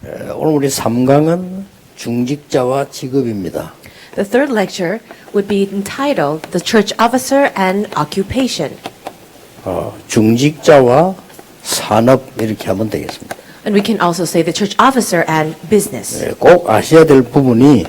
오늘 우리 3강은 중직자와 직업입니다. The third lecture would be entitled The Church Officer and Occupation. 중직자와 산업 이렇게 하면 되겠습니다. And we can also say the church officer and business. 꼭 아셔야 될 부분이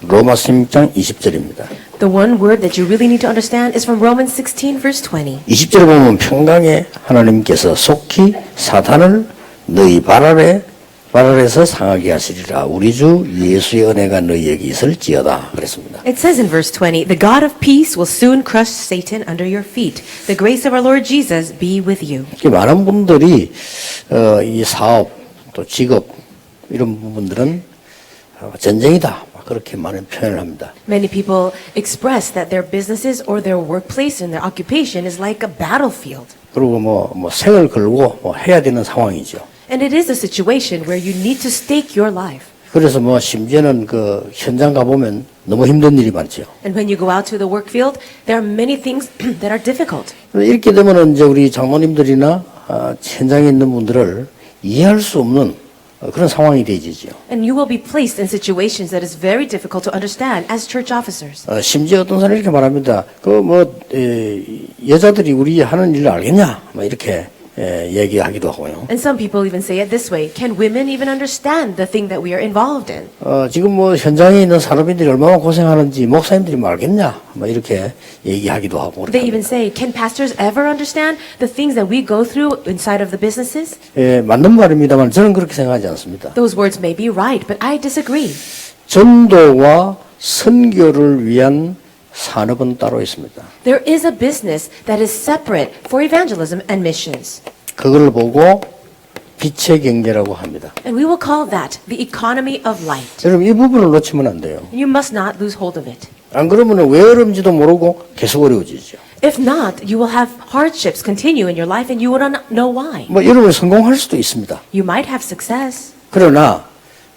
로마서 16장 20절입니다. The one word that you really need to understand is from Romans 16 verse 20. 20절에 보면 평강에 하나님께서 속히 사탄을 너희 발 아래에서 상하게 하시리라. 우리 주 예수의 은혜가 너희에게 있을지어다. 그랬습니다. It says in verse 20, The God of peace will soon crush Satan under your feet. The grace of our Lord Jesus be with you. 많은 분들이 이 사업 또 직업 이런 부분들은 전쟁이다. 그렇게 많은 표현을 합니다. Many people express that their businesses or their workplace and their occupation is like a battlefield. 그리고 뭐 생을 걸고 해야 되는 상황이죠. And it is a situation where you need to stake your life. 그래서 심지어는 그 현장 가보면 너무 힘든 일이 많죠. And when you go out to the work field, there are many things that are difficult. 이렇게 되면은 이제 우리 장로님들이나 현장에 있는 분들을 이해할 수 없는 그런 상황이 되지죠. And you will be placed in situations that is very difficult to understand as church officers. 심지어 어떤 사람이 이렇게 말합니다. 여자들이 우리 하는 일을 알겠냐? 이렇게 얘기하기도 하고요. And some people even say it this way, can women even understand the thing that we are involved in? 지금 현장에 있는 산업인들이 얼마나 고생하는지 목사님들이 알겠냐? 이렇게 얘기하기도 하고. They even say, can pastors ever understand the things that we go through inside of the businesses? 맞는 말입니다만 저는 그렇게 생각하지 않습니다. Those words may be right, but I disagree. 전도와 선교를 위한 산업은 따로 있습니다. There is a business that is separate for evangelism and missions. 그걸 보고 빛의 경제라고 합니다. And we will call that the economy of light. 여러분 이 부분을 놓치면 안 돼요. You must not lose hold of it. 안 그러면 왜 어려운지도 모르고 계속 어려워지죠. If not, you will have hardships continue in your life and you will not know why. 여러분 성공할 수도 있습니다. You might have success. 그러나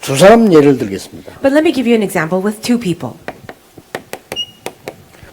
두 사람 예를 들겠습니다. But let me give you an example with two people.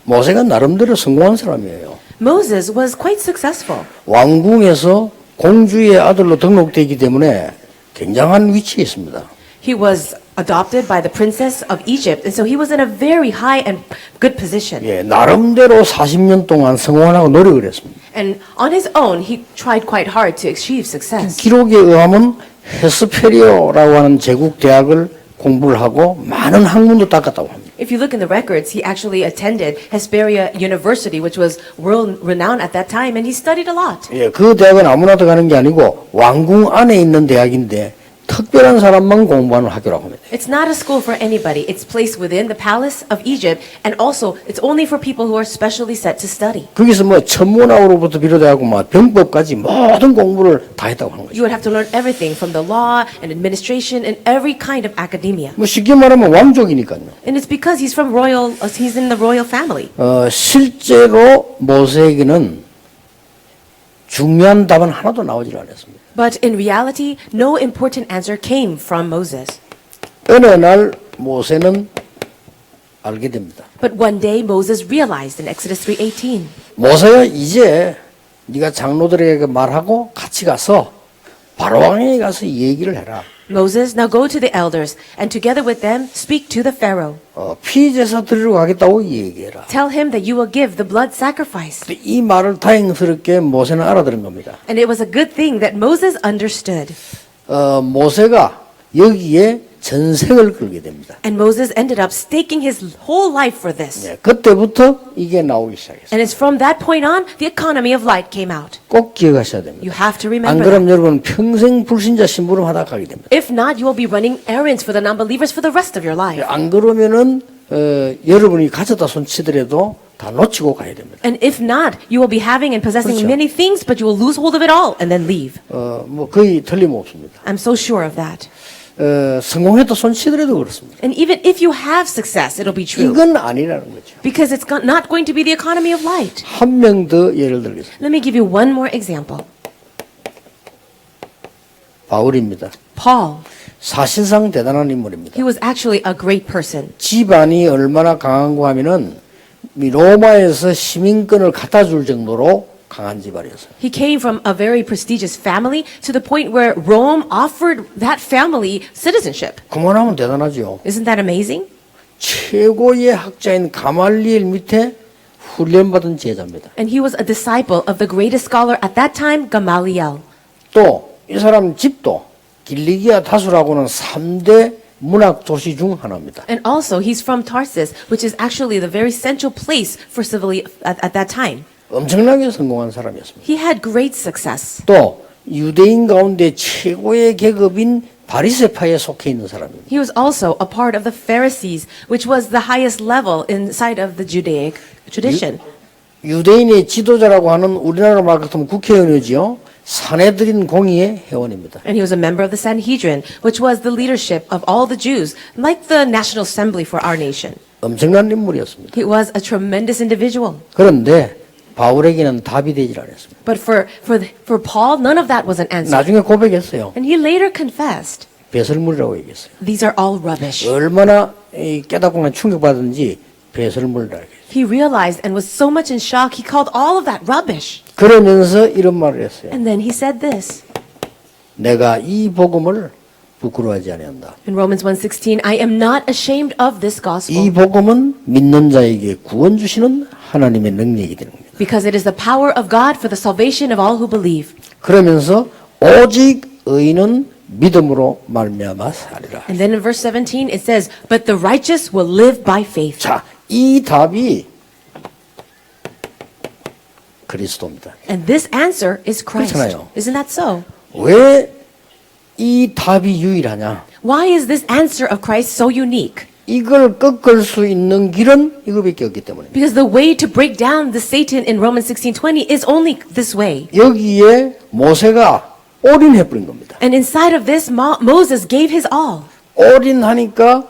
모세가 나름대로 성공한 사람이에요. Moses was quite successful. 왕궁에서 공주의 아들로 등록되기 때문에 굉장한 위치에 있습니다. He was adopted by the princess of Egypt, and so he was in a very high and good position. 나름대로 40년 동안 성공하려고 노력을 했습니다. And on his own, he tried quite hard to achieve success. 기록에 의하면 헤스페리오라고 하는 제국 대학을 공부를 하고 많은 학문도 닦았다고 합니다. If you look in the records, he actually attended Hesperia University, which was world renowned at that time, and he studied a lot. 그 대학은 아무나 들어가는 게 아니고 왕궁 안에 있는 대학인데 특별한 사람만 공부하는 학교라고 합니다. It's not a school for anybody. It's placed within the palace of Egypt, and also it's only for people who are specially set to study. 거기서 천문학으로부터 비롯해하고 병법까지 모든 공부를 다 했다고 하는 거죠. You would have to learn everything from the law and administration and every kind of academia. 쉽게 말하면 왕족이니까요. And it's because he's in the royal family. 실제로 모세에게는 중요한 답은 하나도 나오질 않았습니다. But in reality, no important answer came from Moses. 어느 날 모세는 알게 됩니다. But one day Moses realized in Exodus 3:18. 모세야 이제 네가 장로들에게 말하고 같이 가서 바로왕에게 가서 얘기를 해라. Moses, now go to the elders and together with them speak to the Pharaoh. 피제사 드리러 가겠다고 얘기해라. Tell him that you will give the blood sacrifice. 이 말을 다행스럽게 모세는 알아들은 겁니다. And it was a good thing that Moses understood. 모세가 여기에 전생을 걸게 됩니다. And Moses ended up staking his whole life for this. 그때부터 이게 나오기 시작했어요. And it's from that point on the economy of light came out. 꼭 기억하셔야 됩니다. You have to 안 remember 그러면 that. 여러분 평생 불신자 심부름하다 가게 됩니다. If not, you will be running errands for the non-believers for the rest of your life. 안 그러면은 여러분이 가져다 손치더라도 다 놓치고 가야 됩니다. And if not, you will be having and possessing 그렇죠. many things, but you will lose hold of it all and then leave. 거의 틀림없습니다. I'm so sure of that. 성공해도 손치더라도 그렇습니다. And even if you have success, it'll be true. 이건 아니라는 거죠. Because it's not going to be the economy of light. 한 명 더 예를 들겠습니다. Let me give you one more example. 바울입니다. Paul. 사실상 대단한 인물입니다. He was actually a great person. 집안이 얼마나 강한고 하면은 로마에서 시민권을 갖다 줄 정도로 강한 집안이었어요. He came from a very prestigious family to the point where Rome offered that family citizenship. 그만하면 대단하죠. Isn't that amazing? 최고의 학자인 가말리엘 밑에 훈련받은 제자입니다. And he was a disciple of the greatest scholar at that time, Gamaliel. 또 이 사람 집도 길리기아 다수라고는 3대 문학 도시 중 하나입니다. And also, he's from Tarsus, which is actually the very central place for civilly at that time. 엄청나게 성공한 사람이었습니다. He had great success. 또 유대인 가운데 최고의 계급인 바리새파에 속해 있는 사람입니다. He was also a part of the Pharisees, which was the highest level inside of the Judaic tradition. 유대인의 지도자라고 하는 우리나라 말 같으면 국회의원이지요. 사내들인 공의의 회원입니다. And he was a member of the Sanhedrin, which was the leadership of all the Jews, like the National Assembly for our nation. 엄청난 인물이었습니다. He was a tremendous individual. 그런데 바울에게는 답이 되질 않았습니다. But for Paul, none of that was an answer. 나중에 고백했어요. And he later confessed, 배설물이라고 얘기했어요. these are all rubbish. 얼마나 깨닫고나 충격받은지 배설물이라고 얘기했어요. He realized and was so much in shock, he called all of that rubbish. 그러면서 이런 말을 했어요. And then he said this. 내가 이 복음을 부끄러워하지 아니한다. In Romans 1:16, I am not ashamed of this 이 gospel 복음은 믿는 자에게 구원 주시는 하나님의 능력이 되는 겁니다. because it is the power of God for the salvation of all who believe. 그러면서 오직 의인은 믿음으로 말미암아 살리라. And then in verse 17 it says, but the righteous will live by faith. 자, 이 답이 그리스도입니다. And this answer is Christ. 그렇잖아요. Isn't that so? 왜 이 답이 유일하냐? Why is this answer of Christ so unique? 이걸 꺾을 수 있는 길은 이거밖에 없기 때문에. Because the way to break down the Satan in Romans 16:20 is only this way. 여기에 모세가 올인해 버린 겁니다. And inside of this, Moses gave his all. 올인하니까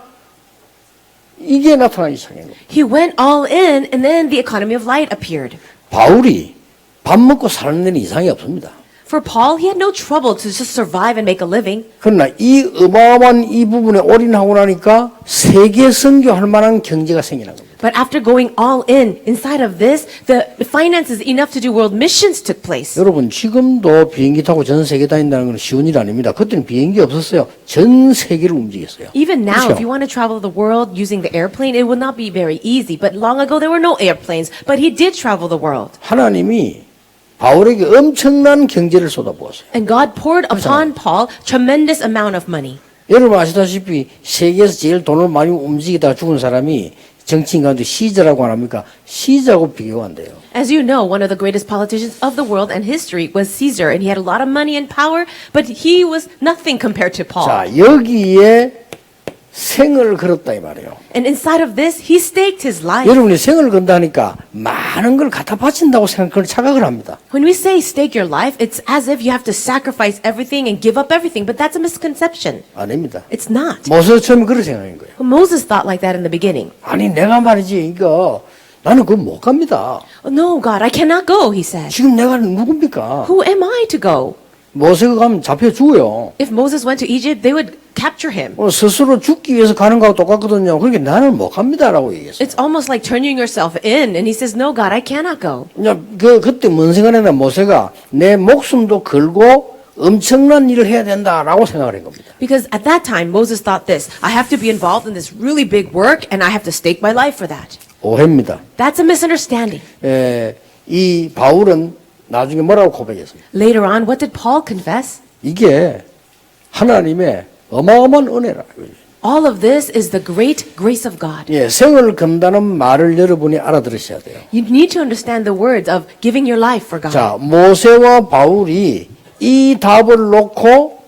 이게 나타나기 시작한 겁니다. He went all in, and then the economy of light appeared. 바울이 밥 먹고 사는 데는 이상이 없습니다. For Paul, he had no trouble to just survive and make a living. 그러나 이 어마어마한 이 부분에 올인하고 나니까 세계 선교할 만한 경제가 생기는 겁니다. But after going all in inside of this, the finances enough to do world missions took place. 여러분 지금도 비행기 타고 전 세계 다닌다는 건 쉬운 일 아닙니다. 그때는 비행기 없었어요. 전 세계를 움직였어요. Even now, 그렇죠? if you want to travel the world using the airplane, it would not be very easy. But long ago, there were no airplanes. But he did travel the world. 하나님이 바울에게 엄청난 경제를 쏟아부었어요. And God poured upon Paul tremendous amount of money. 여러분 아시다시피 세계에서 제일 돈을 많이 움직이다가 죽은 사람이 정치인 가운데 시저라고 안 합니까? 시저하고 비교가 안 돼요. As you know, one of the greatest politicians of the world and history was Caesar, and he had a lot of money and power, but he was nothing compared to Paul. 자, 여기에 생을 걸었다 이 말이에요. And inside of this, he staked his life. 여러분이 생을 건다니까 많은 걸 갖다 바친다고 착각을 합니다. When we say stake your life, it's as if you have to sacrifice everything and give up everything, but that's a misconception. 아닙니다. It's not. 모세도 처음에 그런 생각인 거예요. Moses thought like that in the beginning. 아니 내가 말이지 이거 나는 그거 못 갑니다. Oh, no, God, I cannot go, he said. 지금 내가 누굽니까? Who am I to go? 모세가 가면 잡혀 죽어요. If Moses went to Egypt, they would capture him. 스스로 죽기 위해서 가는 거하고 똑같거든요. 그러니까 나는 못 갑니다라고 얘기했어요. It's almost like turning yourself in, and he says, no, God, I cannot go. 그때 뭔 생각했나 모세가 내 목숨도 걸고 엄청난 일을 해야 된다라고 생각을 한 겁니다. Because at that time, Moses thought this, I have to be involved in this really big work, and I have to stake my life for that. 오해입니다. That's a misunderstanding. 이 바울은 나중에 뭐라고 고백했습니까? Later on, what did Paul confess? 이게 하나님의 어마어마한 은혜라. All of this is the great grace of God. 예, 생을 건다는 말을 여러분이 알아들으셔야 돼요. You need to understand the words of giving your life for God. 자, 모세와 바울이 이 답을 놓고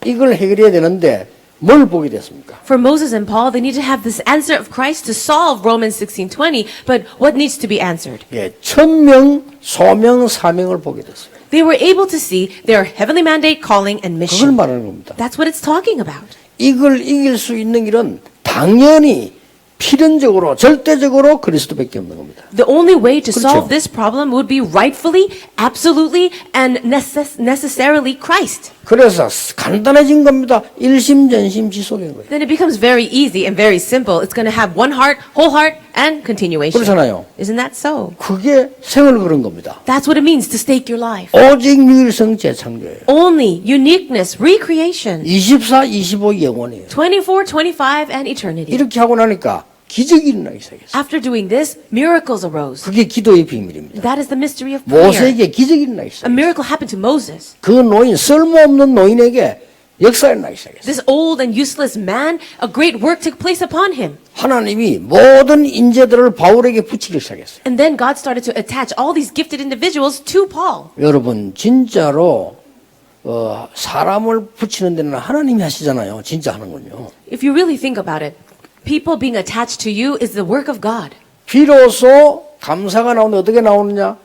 이걸 해결해야 되는데 뭘 보게 됐습니까? For Moses and Paul, they need to have this answer of Christ to solve Romans 16:20, but what needs to be answered? 예, 천명, 소명, 사명을 보게 됐어요. They were able to see their heavenly mandate, calling, and 그걸 mission. 말하는 겁니다. That's what it's talking about. 이걸 이길 수 있는 길은 당연히 필연적으로 절대적으로 그리스도밖에 없는 겁니다. The only way to 그렇죠. solve this problem would be rightfully, absolutely, and necessarily Christ. 그래서 간단해진 겁니다. 일심전심 지속인 거예요. Then it becomes very easy and very simple. It's going to have one heart, whole heart, and continuation. 그렇잖아요. Isn't that so? 그게 생을 그런 겁니다. That's what it means to stake your life. 오직 유일성 재창조예요. Only uniqueness, recreation, 24, 25 영원이에요. 24, 25, and eternity. 이렇게 하고 나니까 기적이 일어나기 시작했어요. After doing this, miracles arose. 그게 기도의 비밀입니다. That is the mystery of prayer. 모세에게 기적이 일어나기 A 시작했어요. miracle happened to Moses. 그 노인, 쓸모없는 노인에게 역사가 일어나기 시작했어요. This old and useless man, a great work took place upon him. 하나님이 모든 인재들을 바울에게 붙이기 시작했어요. And then God started to attach all these gifted individuals to Paul. 여러분 진짜로 사람을 붙이는 데는 하나님이 하시잖아요. 진짜 하는군요. If you really think about it, people being attached to you is the work of God. 비로소 감사가 나오는데 어떻게 나오느냐?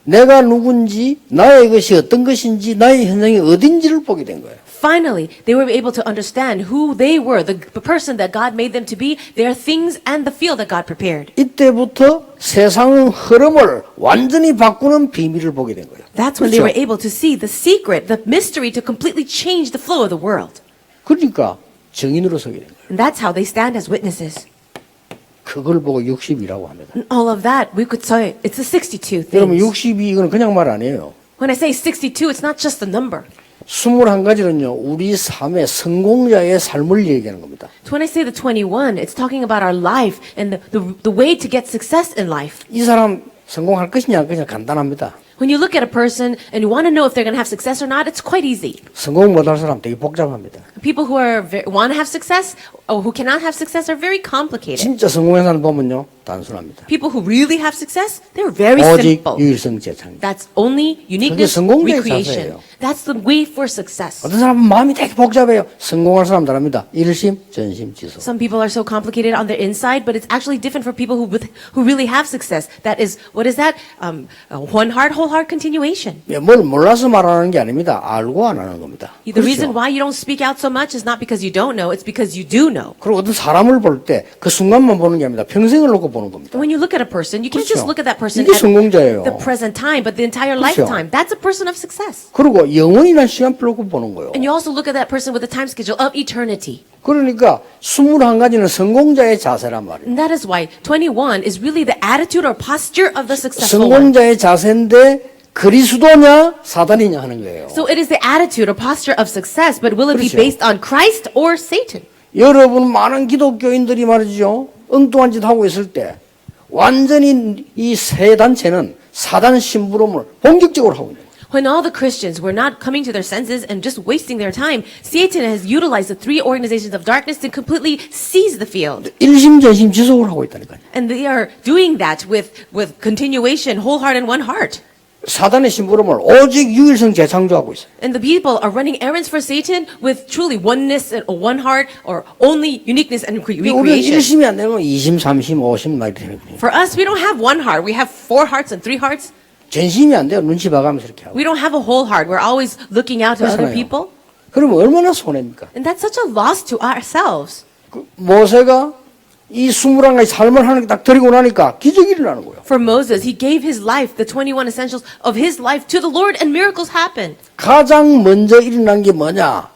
내가 누군지, 나의 것이 어떤 것인지, 나의 현장이 어딘지를 보게 된 거예요. Finally, they were able to understand who they were, the person that God made them to be, their things, and the field that God prepared. 이때부터 세상의 흐름을 완전히 바꾸는 비밀을 보게 된 거예요. That's when they 그렇죠? were able to see the secret, the mystery to completely change the flow of the world. 그러니까 증인으로 서게 된 거예요. And that's how they stand as witnesses. 그걸 보고 60이라고 합니다. And all of that, we could say, it's the 62 여러분 things. 62 이건 그냥 말 아니에요. When I say 62, it's not just a number. 21가지는요. 우리 삶의 성공자의 삶을 얘기하는 겁니다. So when I say the 21, it's talking about our life and the way to get success in life. 이 사람 성공할 것이냐 안 것이냐 간단합니다. When you look at a person and you want to know if they're going to have success or not, it's quite easy. 성공 못할 사람 되게 복잡합니다. People who want to have success or who cannot have success are very complicated. 진짜 성공한 사람 보면요. 단순합니다. People who really have success, they're very 오직 simple. 유일성 재창조. That's only uniqueness, 성공자의 recreation. 자세예요. That's the way for success. 어떤 사람은 마음이 되게 복잡해요. 성공할 사람 다릅니다. 일심, 전심, 지속. Some people are so complicated on their inside, but it's actually different for people who really have success. That is, what is that? One heart, whole heart continuation. 뭘 몰라서 말하는 게 아닙니다. 알고 안 하는 겁니다. The reason 그렇죠? why you don't speak out so much is not because you don't know, it's because you do know. 그리고 어떤 사람을 볼 때 그 순간만 보는 게 아니라 평생을 놓고 보는 겁니다. When you look at a person, you can't 그렇죠. just look at that person 이게 at 성공자예요. the present time, but the entire 그렇죠. lifetime. That's a person of success. 그리고 영원이라는 시간표 놓고 보는 거예요. And you also look at that person with the time schedule of eternity. 그러니까 21가지는 성공자의 자세란 말이에요. And that is why 21 is really the attitude or posture of the successful one. 성공자의 자세인데 그리스도냐 사단이냐 하는 거예요. So it is the attitude or posture of success, but will it be 그렇죠. based on Christ or Satan? 여러분 많은 기독교인들이 말이죠. 엉뚱한 짓 하고 있을 때 완전히 이 세 단체는 사단 심부름을 본격적으로 하고 있는 거예요. When all the Christians were not coming to their senses and just wasting their time, Satan has utilized the three organizations of darkness to completely seize the field. 일심전심 지속을 하고 있다니까요. And they are doing that with continuation, whole heart and one heart. 사단의 심부름을 오직 유일성 재창조하고 있어요. And the people are running errands for Satan with truly oneness and one heart or only uniqueness and 우리는 recreation. 일심이 안 되면 20, 30, 50 막 이렇게 되는 거예요. For us, we don't have one heart. We have 4 hearts and 3 hearts. 전심이 안 돼요. 눈치 봐가면서 이렇게 하고. We don't have a whole heart. We're always looking out to other 그렇잖아요. people. 그러면 얼마나 손해입니까? And that's such a loss to ourselves. 모세가 이 21가지 삶을 하는 게 딱 드리고 나니까 기적이 일어나는 거예요. For Moses, he gave his life, the 21 essentials of his life to the Lord, and miracles happened. 가장 먼저 일어난 게 뭐냐?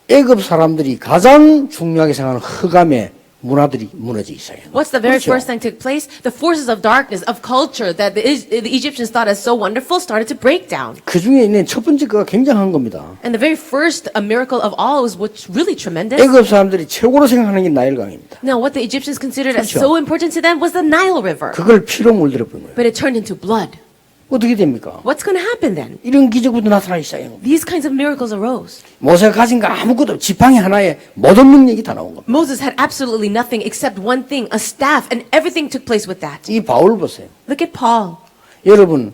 애굽 사람들이 가장 중요하게 생각하는 흑암의 문화들이 무너지기 시작해요. What's the very 그렇죠? first thing took place? The forces of darkness, of culture that the Egyptians thought as so wonderful started to break down. 그 중에 있는 첫 번째 거가 굉장한 겁니다. And the very first miracle of all was what's really tremendous. 애굽 사람들이 최고로 생각하는 게 나일강입니다. Now, what the Egyptians considered as 그렇죠. so important to them was the Nile River. 그걸 피로 물들여 버린 거예요. But it turned into blood. 어떻게 됩니까? What's going to happen then? 이런 기적부터 나타나기 시작해요. These kinds of miracles arose. 모세가 가진 거 아무것도 없고 지팡이 하나에 모든 능력이 다 나온 겁니다. Moses had absolutely nothing except one thing, a staff, and everything took place with that. 이 바울 보세요. Look at Paul. 여러분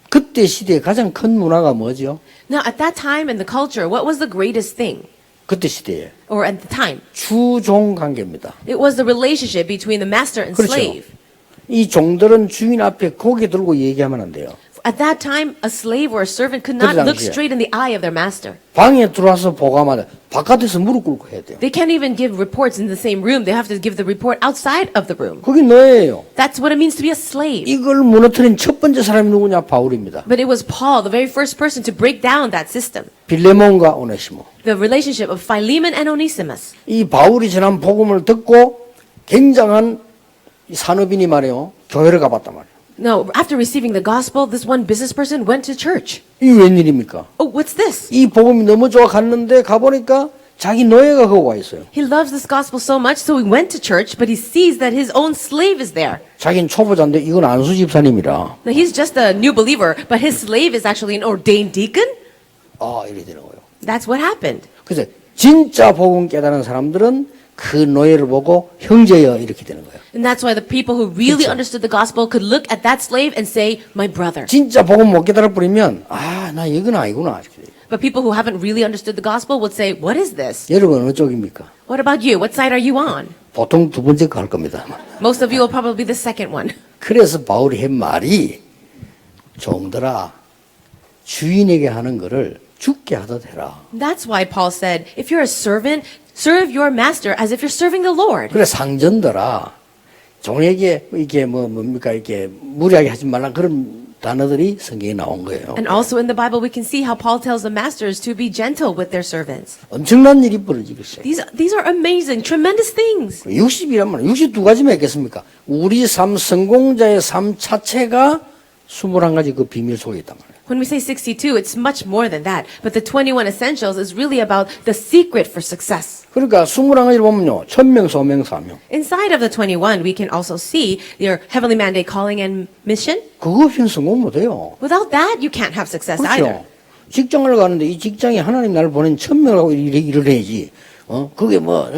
그때 시대에 가장 큰 문화가 뭐죠? Now, at that time in the culture, what was the greatest thing? 그때 시대에 Or at the time? 주종 관계입니다. It was the relationship between the master and 그렇죠. slave. 이 종들은 주인 앞에 고개 들고 얘기하면 안 돼요. At that time, a slave or a servant could not 그때 look 당시에. straight in the eye of their master. 방에 들어와서 보고하면 바깥에서 무릎 꿇고 해야 돼요. They can't even give reports in the same room. They have to give the report outside of the room. 그게 너예요. That's what it means to be a slave. 이걸 무너뜨린 첫 번째 사람이 누구냐? 바울입니다. But it was Paul, the very first person to break down that system. 빌레몬과 오네시모. The relationship of Philemon and Onesimus. 이 바울이 전한 복음을 듣고 굉장한 이 산업인이 말이에요. 교회를 가봤단 말이에요. No, after receiving the gospel, this one business person went to church. 이게 웬일입니까? Oh, what's this? 이 복음이 너무 좋아 갔는데 가보니까 자기 노예가 거기 와 있어요. He loves this gospel so much, so he went to church, but he sees that his own slave is there. 자기는 초보자인데 이건 안수 집사님이라. Now, he's just a new believer, but his slave is actually an ordained deacon? 아, 이래 되는 거예요. That's what happened. 그래서 진짜 복음 깨달은 사람들은 그 노예를 보고 형제여 이렇게 되는 거예요. And that's why the people who really 그쵸. understood the gospel could look at that slave and say, my brother. 진짜 복음 못 깨달아 버리면 아, 나 이건 아니구나 이렇게 돼요. But people who haven't really understood the gospel would say, what is this? 여러분 어느 쪽입니까? What about you? What side are you on? 보통 두 번째 거 할 겁니다. Most of you will probably be the second one. 그래서 바울이 한 말이 종들아 주인에게 하는 거를 죽게 하듯 해라. That's why Paul said, if you're a servant, serve your master as if you're serving the Lord. 그래 상전들아 종에게 이게 뭡니까 이렇게 무리하게 하지 말라 그런 단어들이 성경에 나온 거예요. And also in the Bible, we can see how Paul tells the masters to be gentle with their servants. 엄청난 일이 벌어지고 있어요. These are amazing, tremendous things. 60이란 말은 62가지면 있겠습니까? 우리 삶 성공자의 삶 자체가 21가지 그 비밀 속에 있단 말이에요. When we say 62, it's much more than that. But the 21 essentials is really about the secret for success. 그러니까 21가지를 보면요. 천명, 소명, 사명. Inside of the 21, we can also see your heavenly mandate, calling, and mission. 그거 없이는 성공 못해요. Without that, you can't have success either. 그렇죠. 직장을 가는데 이 직장에 하나님 나를 보낸 천명하고 일을 해야지. 그게 뭐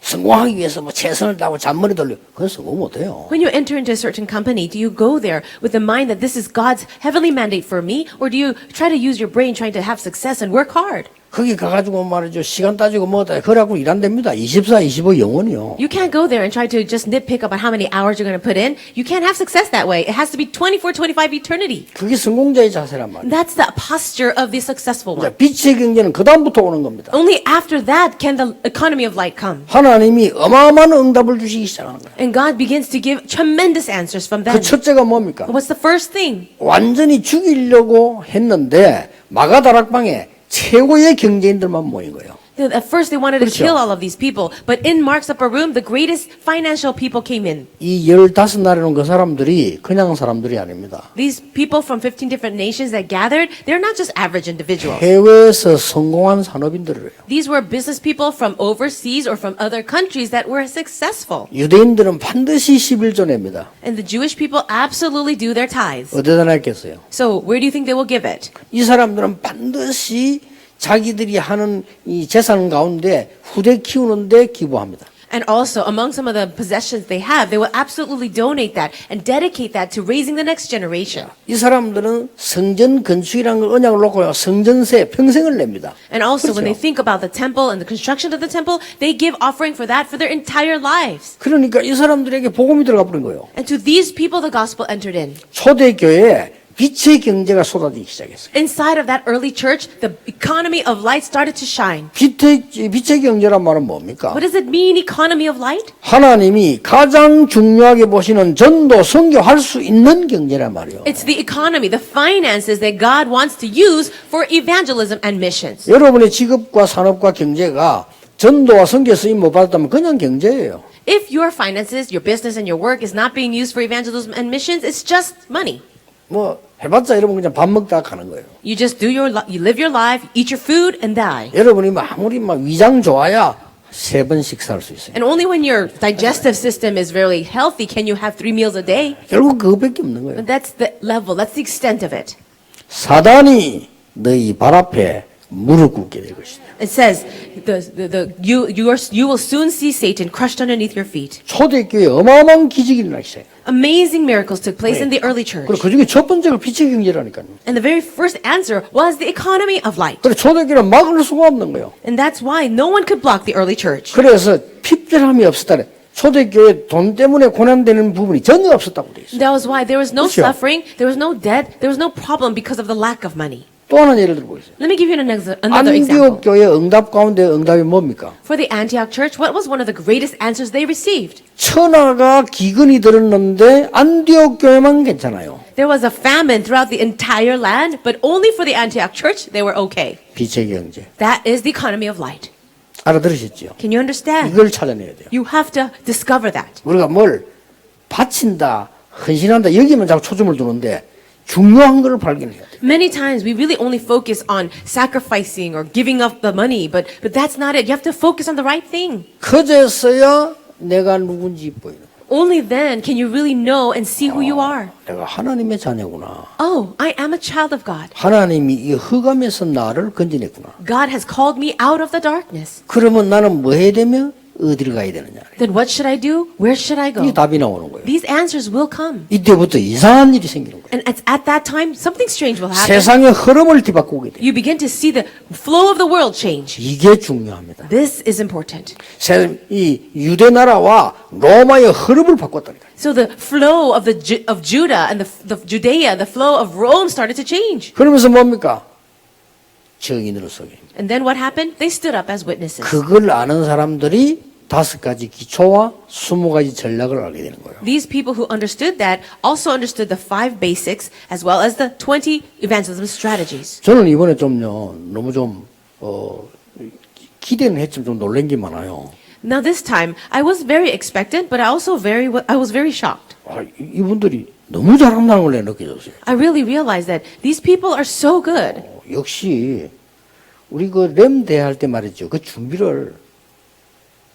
성공하기 위해서 뭐 최선을 다하고 잔머리 돌려. 그건 성공 못해요. When you enter into a certain company, do you go there with the mind that this is God's heavenly mandate for me? Or do you try to use your brain trying to have success and work hard? 거기 가가지고 말이죠. 시간 따지고 뭐다. 그래갖고 일 안 됩니다. 24, 25 영원이요. You can't go there and try to just nitpick about how many hours you're going to put in. You can't have success that way. It has to be 24, 25 eternity. 그게 성공자의 자세란 말이에요. That's the posture of the successful 자, one. 빛의 경제는 그 다음부터 오는 겁니다. Only after that can the economy of light come. 하나님이 어마어마한 응답을 주시기 시작하는 거예요. And God begins to give tremendous answers from 그 them. 첫째가 뭡니까? What's the first thing? 완전히 죽이려고 했는데 마가다락방에 최고의 경제인들만 모인 거예요. At first they wanted to 그렇죠. kill all of these people. But in Mark's upper room, the greatest financial people came in. 이 15날에 온 그 사람들이 그냥 사람들이 아닙니다. These people from 15 different nations that gathered, they're not just average individuals. 해외에서 성공한 산업인들이에요. These were business people from overseas or from other countries that were successful. 유대인들은 반드시 11조 냅니다. And the Jewish people absolutely do their tithes. 어디다 냈겠어요? So where do you think they will give it? 이 사람들은 반드시 자기들이 하는 이 재산 가운데 후대 키우는데 기부합니다. And also, among some of the possessions they have, they will absolutely donate that and dedicate that to raising the next generation. 이 사람들은 성전 건축이라는 걸 언약을 놓고요. 성전세 평생을 냅니다. And also, when they 그렇죠. think about the temple and the construction of the temple, they give offering for that for their entire lives. 그러니까 이 사람들에게 복음이 들어가 버린 거예요. And to these people, the gospel entered in. 초대교회에 빛의 경제가 쏟아지기 시작했어요. Inside of that early church, the economy of light started to shine. 빛의 경제란 말은 뭡니까? What does it mean, economy of light? 하나님이 가장 중요하게 보시는 전도, 선교할 수 있는 경제란 말이에요. It's the economy, the finances that God wants to use for evangelism and missions. 여러분의 직업과 산업과 경제가 전도와 선교에 쓰임 못 받았다면 그냥 경제예요. If your finances, your business, and your work is not being used for evangelism and missions, it's just money. 뭐 해봤자 여러분 그냥 밥 먹다 가는 거예요. You just you live your life, eat your food, and die. 여러분이 아무리 막 위장 좋아야 3번 식사할 수 있어요. And only when your digestive system is very healthy can you have 3 meals a day. 결국 그것밖에 없는 거예요. But that's the level, that's the extent of it. 사단이 너희 발 앞에 무릎 꿇게 될 것이다. It says, you will soon see Satan crushed underneath your feet. 초대교회에 어마어마한 기적이 일어나기 시작해요. Amazing miracles took place in the early church. 그리고 그 중에 첫 번째가 빛의 경제라니까요. And the very first answer was the economy of light. 그래서 초대교회는 막을 수가 없는 거예요. And that's why no one could block the early church. 그래서 핍절함이 없었다네. 초대교회 돈 때문에 고난되는 부분이 전혀 없었다고 돼 있어요. That was why there was no 그렇죠. suffering, there was no debt, there was no problem because of the lack of money. 또 하나 예를 들어보겠어요. Let me give you another example. 안디옥 교회 응답 가운데 응답이 뭡니까? For the Antioch church, what was one of the greatest answers they received? 천하가 기근이 들었는데 안디옥 교회만 괜찮아요. There was a famine throughout the entire land, but only for the Antioch church, they were okay. 빛의 경제. That is the economy of light. 알아들으셨죠? Can you understand? 이걸 찾아내야 돼요. You have to discover that. 우리가 뭘 바친다, 헌신한다 여기만 자꾸 초점을 두는데 중요한 걸 발견해야 돼요. Many times we really only focus on sacrificing or giving up the money, but that's not it. You have to focus on the right thing. 그제서야 내가 누군지 보이는 거예요. Only then can you really know and see who you are. 내가 하나님의 자녀구나. Oh, I am a child of God. 하나님이 이 흑암에서 나를 건져냈구나. God has called me out of the darkness. 그러면 나는 뭐 해야 되며 어디를 가야 되느냐. Then what should I do? Where should I 이 go? 답이 나오는 거예요. These answers will come. 이때부터 이상한 일이 생기는 거예요. And at that time, something strange will happen. 세상의 흐름을 뒤바꾸게 돼요. You begin to see the flow of the world change. 이게 중요합니다. This is important. 이 유대 나라와 로마의 흐름을 바꿨다니까요. So the flow of of Judah and the Judea, the flow of Rome started to change. 그러면서 뭡니까? 증인으로 서게. And then what happened? They stood up as witnesses. 그걸 아는 사람들이 5가지 기초와 20가지 전략을 알게 되는 거예요. These people who understood that also understood the 5 basics as well as the 20 evangelism strategies. 저는 이번에 좀요 너무 좀 기대는 했지만 좀 놀란 게 많아요. Now this time I was very expectant, but I was very shocked. 이분들이 너무 잘한다는 걸 내가 느껴졌어요. I really realized that these people are so good. 역시 우리 그 렘 대할 때 말이죠. 그 준비를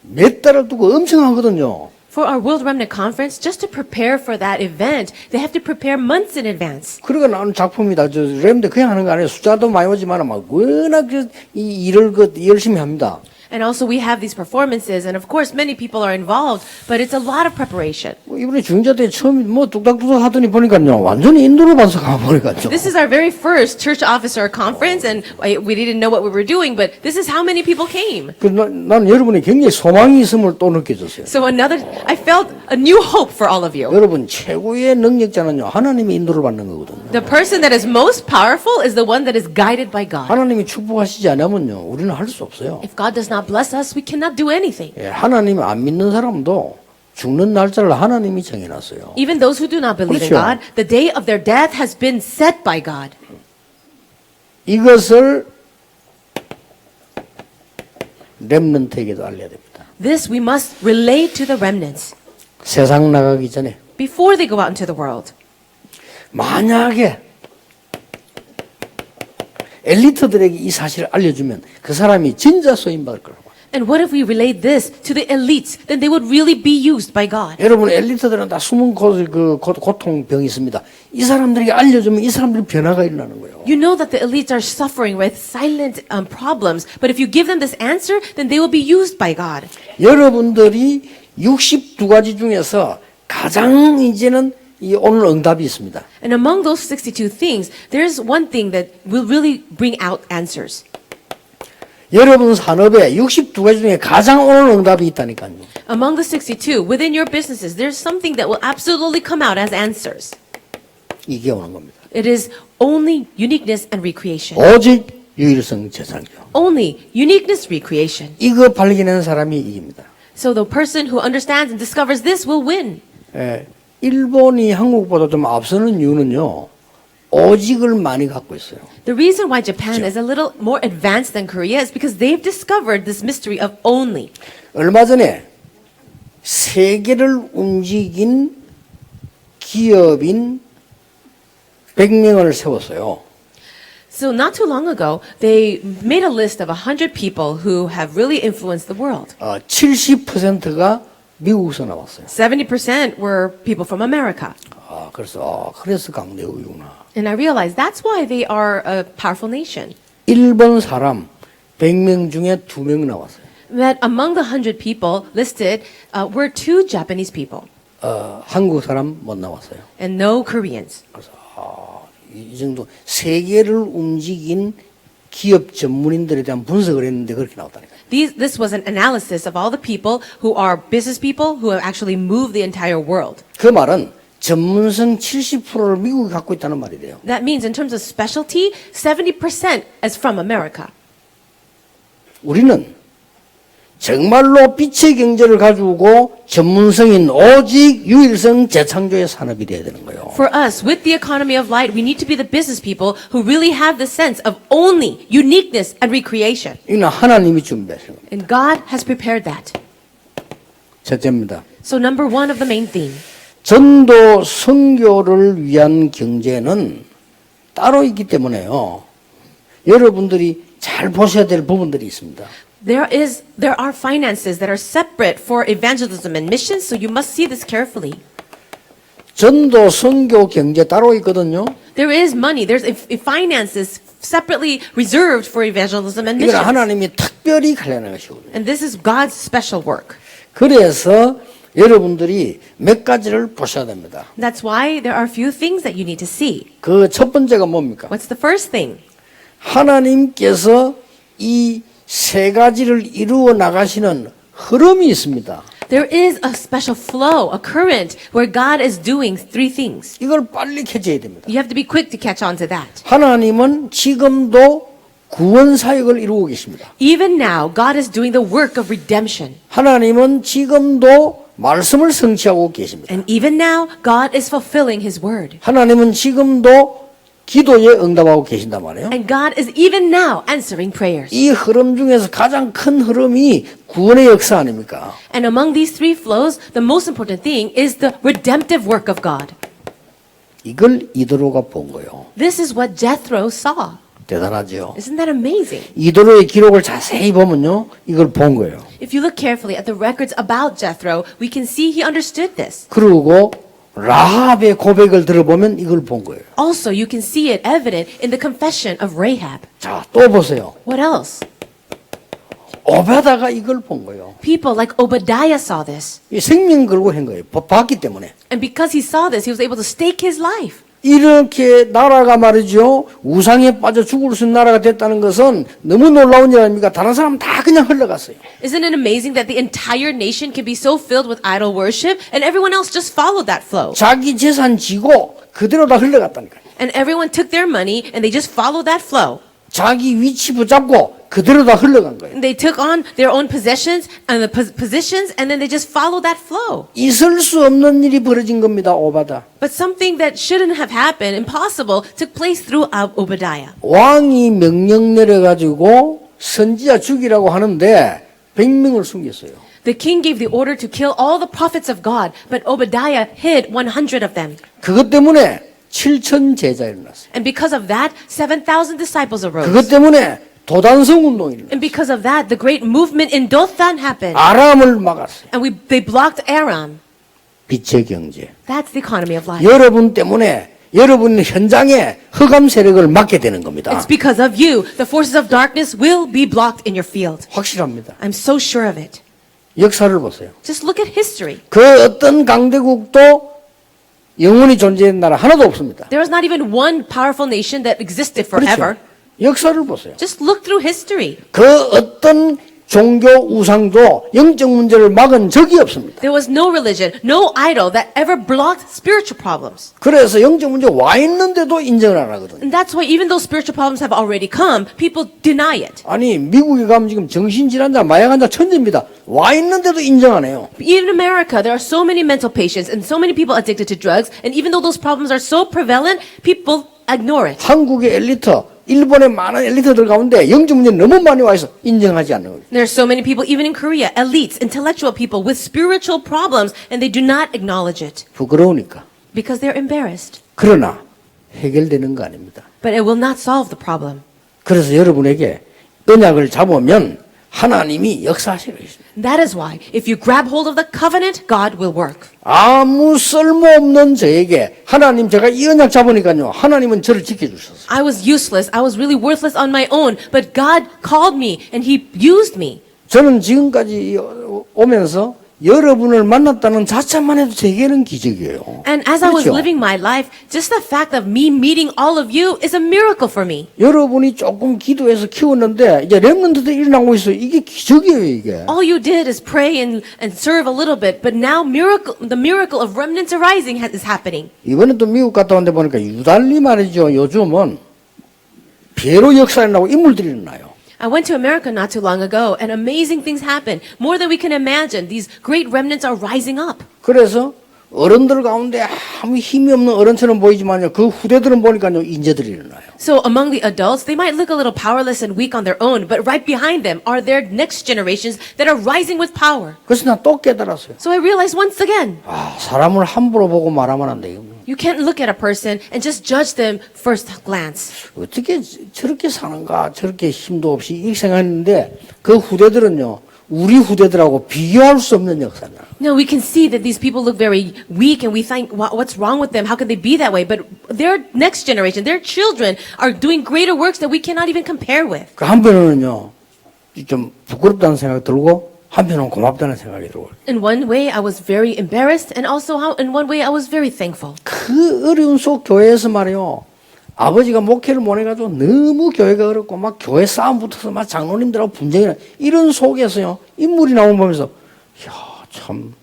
몇 달을 두고 엄청 하거든요. For our World Remnant Conference, just to prepare for that event, they have to prepare months in advance. 그러고 나오는 작품이다. 저 렘 대 그냥 하는 거 아니에요. 숫자도 많이 오지만 막 워낙 이 일을 열심히 합니다. And also we have these performances, and of course many people are involved, but it's a lot of preparation. 이번에 중자 때 처음 뭐 뚝딱뚝딱 하더니 보니까요 완전히 인도로 봐서 가 보니까요. This is our very first church officer conference, and we didn't know what we were doing, but this is how many people came. 나는 여러분이 굉장히 소망이 있음을 또 느껴졌어요. So I felt a new hope for all of you. 여러분 최고의 능력자는요 하나님이 인도를 받는 거거든요. The person that is most powerful is the one that is guided by God. 하나님이 축복하시지 않으면요 우리는 할 수 없어요. If God does not bless us, we cannot do anything. 예, 하나님 안 믿는 사람도 죽는 날짜를 하나님이 정해놨어요. Even those who do not believe in 그렇죠. God, the day of their death has been set by God. 이것을 렘넌트에게도 알려야 됩니다. This we must relate to the remnants 세상 나가기 전에 before they go out into the world. 만약에 엘리트들에게 이 사실을 알려주면 그 사람이 진짜 쓰임받을 거라고. And what if we relate this to the elites? Then they would really be used by God. 여러분 엘리트들은 다 숨은 고통병이 있습니다. 이 사람들에게 알려주면 이 사람들이 변화가 일어나는 거예요. You know that the elites are suffering with silent problems, but if you give them this answer, then they will be used by God. 여러분들이 62가지 중에서 가장 이제는 이 오늘 응답이 있습니다. And among those 62 things, there's one thing that will really bring out answers. 여러분 산업에 62가지 중에 가장 오늘 응답이 있다니까요. Among the 62, within your businesses, there's something that will absolutely come out as answers. 이게 오는 겁니다. It is only uniqueness and recreation. 오직 유일성 재산이요. Only uniqueness, recreation. 이거 발견하는 사람이 이깁니다. So the person who understands and discovers this will win. 예, 일본이 한국보다 좀 앞서는 이유는요. 오직을 많이 갖고 있어요. The reason why Japan is a little more advanced than Korea is because they've discovered this mystery of only. 얼마 전에 세계를 움직인 기업인 100명을 세웠어요. So not too long ago, they made a list of 100 people who have really influenced the world. 70%가 미국에서 나왔어요. 70% were people from America. 그래서 강대국이구나. And I realized that's why they are a powerful nation. 일본 사람 100명 중에 2명 나왔어요. That among the 100 people listed were 2 Japanese people 한국 사람 못 나왔어요. and no Koreans. 그래서 이 정도 세계를 움직인 기업 전문인들에 대한 분석을 했는데 그렇게 나왔다니까요. This was an analysis of all the people who are business people who have actually moved the entire world. 그 말은 전문성 70%를 미국이 갖고 있다는 말이 돼요. That means in terms of specialty, 70% is from America. 우리는 정말로 빛의 경제를 가지고 전문성인 오직 유일성 재창조의 산업이 돼야 되는 거예요. For us, with the economy of light, we need to be the business people who really have the sense of only uniqueness and recreation. 이는 하나님이 준비하신 겁니다. And God has prepared that. 첫째입니다. So number one of the main theme. 전도 선교를 위한 경제는 따로 있기 때문에요. 여러분들이 잘 보셔야 될 부분들이 있습니다. There are finances that are separate for evangelism and missions, so you must see this carefully. 전도 선교 경제 따로 있거든요. There is money, there's finances separately reserved for evangelism and 이건 missions. 하나님이 특별히 관련한 것이거든요. And this is God's special work. 그래서 여러분들이 몇 가지를 보셔야 됩니다. That's why there are a few things that you need to see. 그 첫 번째가 뭡니까? What's the first thing? 하나님께서 이 세 가지를 이루어 나가시는 흐름이 있습니다. There is a special flow, a current, where God is doing three things. 이걸 빨리 캐치해야 됩니다. You have to be quick to catch on to that. 하나님은 지금도 구원 사역을 이루고 계십니다. Even now, God is doing the work of redemption. 하나님은 지금도 말씀을 성취하고 계십니다. And even now, God is fulfilling His word. 하나님은 지금도 기도에 응답하고 계신단 말이에요. And God is even now answering prayers. 이 흐름 중에서 가장 큰 흐름이 구원의 역사 아닙니까? And among these three flows, the most important thing is the redemptive work of God. 이걸 이도로가 본 거예요. This is what Jethro saw. 대단하죠. Isn't that amazing? 이도로의 기록을 자세히 보면요, 이걸 본 거예요. If you look carefully at the records about Jethro, we can see he understood this. 그리고 라합의 고백을 들어보면 이걸 본 거예요. Also, you can see it evident in the confession of Rahab. 자, 또 보세요. What else? 오베다가 이걸 본 거예요. People like Obadiah saw this. 이 생명 걸고 한 거예요. 봤기 때문에. And because he saw this, he was able to stake his life. 이렇게 나라가 말이죠. 우상에 빠져 죽을 수 있는 나라가 됐다는 것은 너무 놀라운 일 아닙니까? 다른 사람 다 그냥 흘러갔어요. Isn't it amazing that the entire nation can be so filled with idol worship and everyone else just followed that flow? 자기 재산 지고 그대로 다 흘러갔다니까요. And everyone took their money and they just followed that flow. 자기 위치 붙잡고 그대로 다 흘러간 거예요. And they took on their own possessions and the positions and then they just followed that flow. 있을 수 없는 일이 벌어진 겁니다. 오바다. But something that shouldn't have happened, impossible, took place through Obadiah. 왕이 명령 내려가지고 선지자 죽이라고 하는데 100명을 숨겼어요. The king gave the order to kill all the prophets of God, but Obadiah hid 100 of them. 그것 때문에 7천 제자 일어났어요. And because of that, 7,000 disciples 그것 arose. 때문에 도단성 운동이 일어났어요. And because of that, the great movement in Dothan happened. 아람을 막았어요. And they blocked Aram. 빛의 경제. That's the economy of life. 여러분 때문에 여러분 현장에 흑암 세력을 막게 되는 겁니다. It's because of you. The forces of darkness will be blocked in your field. 확실합니다. I'm so sure of it. 역사를 보세요. Just look at history. 그 어떤 강대국도 영원히 존재하는 나라 하나도 없습니다. There was not even one powerful nation that existed forever. 그렇죠. 역사를 보세요. Just look through history. 그 어떤 종교 우상도 영적 문제를 막은 적이 없습니다. There was no religion, no idol that ever blocked spiritual problems. 그래서 영적 문제 와 있는데도 인정을 안 하거든요. And that's why even though spiritual problems have already come, people deny it. 아니 미국에 가면 지금 정신질환자, 마약환자 천재입니다. 와 있는데도 인정 안 해요. Even in America, there are so many mental patients and so many people addicted to drugs. And even though those problems are so prevalent, people ignore it. 한국의 엘리트, 일본의 많은 엘리트들 가운데 영적 문제 너무 많이 와 있어 인정하지 않는 거예요. There are so many people, even in Korea, elites, intellectual people with spiritual problems, and they do not acknowledge it 부끄러우니까. because they're embarrassed. 그러나 해결되는 거 아닙니다. But it will not solve the problem. 그래서 여러분에게 언약을 잡으면 하나님이 역사하시는 것입니다. That is why, if you grab hold of the covenant, God will work. 아무 쓸모없는 저에게 하나님 제가 이 언약 잡으니까요. 하나님은 저를 지켜주셨어요. I was useless. I was really worthless on my own. But God called me and He used me. 저는 지금까지 오면서 여러분을 만났다는 자체만 해도 제게는 기적이에요. And as I was 그렇죠? living my life, just the fact of me meeting all of you is a miracle for me. 여러분이 조금 기도해서 키웠는데 이제 렘넌트도 일어나고 있어요. 이게 기적이에요, 이게. All you did is pray and serve a little bit, but now the miracle of remnants arising is happening. 이번에 또 미국 갔다 왔는데 보니까 유달리 말이죠. 요즘은 배로 역사를 나고 인물들이 일어나요. I went to America not too long ago, and amazing things happen. More than we can imagine. These great remnants are rising up. 그래서 어른들 가운데 아무 힘이 없는 어른처럼 보이지만요. 그 후대들은 보니까요. 인재들이 일어나요. So among the adults, they might look a little powerless and weak on their own, but right behind them are their next generations that are rising with power. 그래서 나 또 깨달았어요. So I realized once again, 아, 사람을 함부로 보고 말하면 안 돼요. you can't look at a person and just judge them first glance. 어떻게 저렇게 사는가, 저렇게 힘도 없이 이렇게 생각했는데 그 후대들은요, 우리 후대들하고 비교할 수 없는 역사냐. No, we can see that these people look very weak and we think, what's wrong with them? How could they be that way? But their next generation, their children are doing greater works that we cannot even compare with. 그 한편으로는요, 좀 부끄럽다는 생각이 들고 한편은 고맙다는 생각이 들고. In one way, I was very embarrassed, and also in one way, I was very thankful. 그 어려운 속 교회에서 말이요. 아버지가 목회를 못 해가지고 너무 교회가 어렵고 막 교회 싸움 붙어서 막 장로님들하고 분쟁이나 이런 속에서요. 인물이 나오는 보면서 이야 참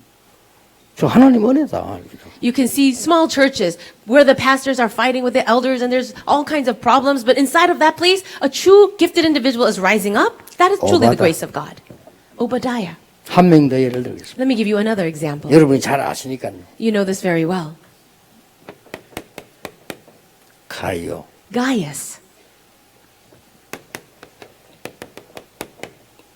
저 하나님 은혜다. You can see small churches where the pastors are fighting with the elders and there's all kinds of problems, but inside of that place, a true gifted individual is rising up. That is truly the grace of God. Obadiah. 한 명 더 예를 들겠습니다. Let me give you another example. 여러분이 잘 아시니까요. You know this very well. 가이오. Gaius,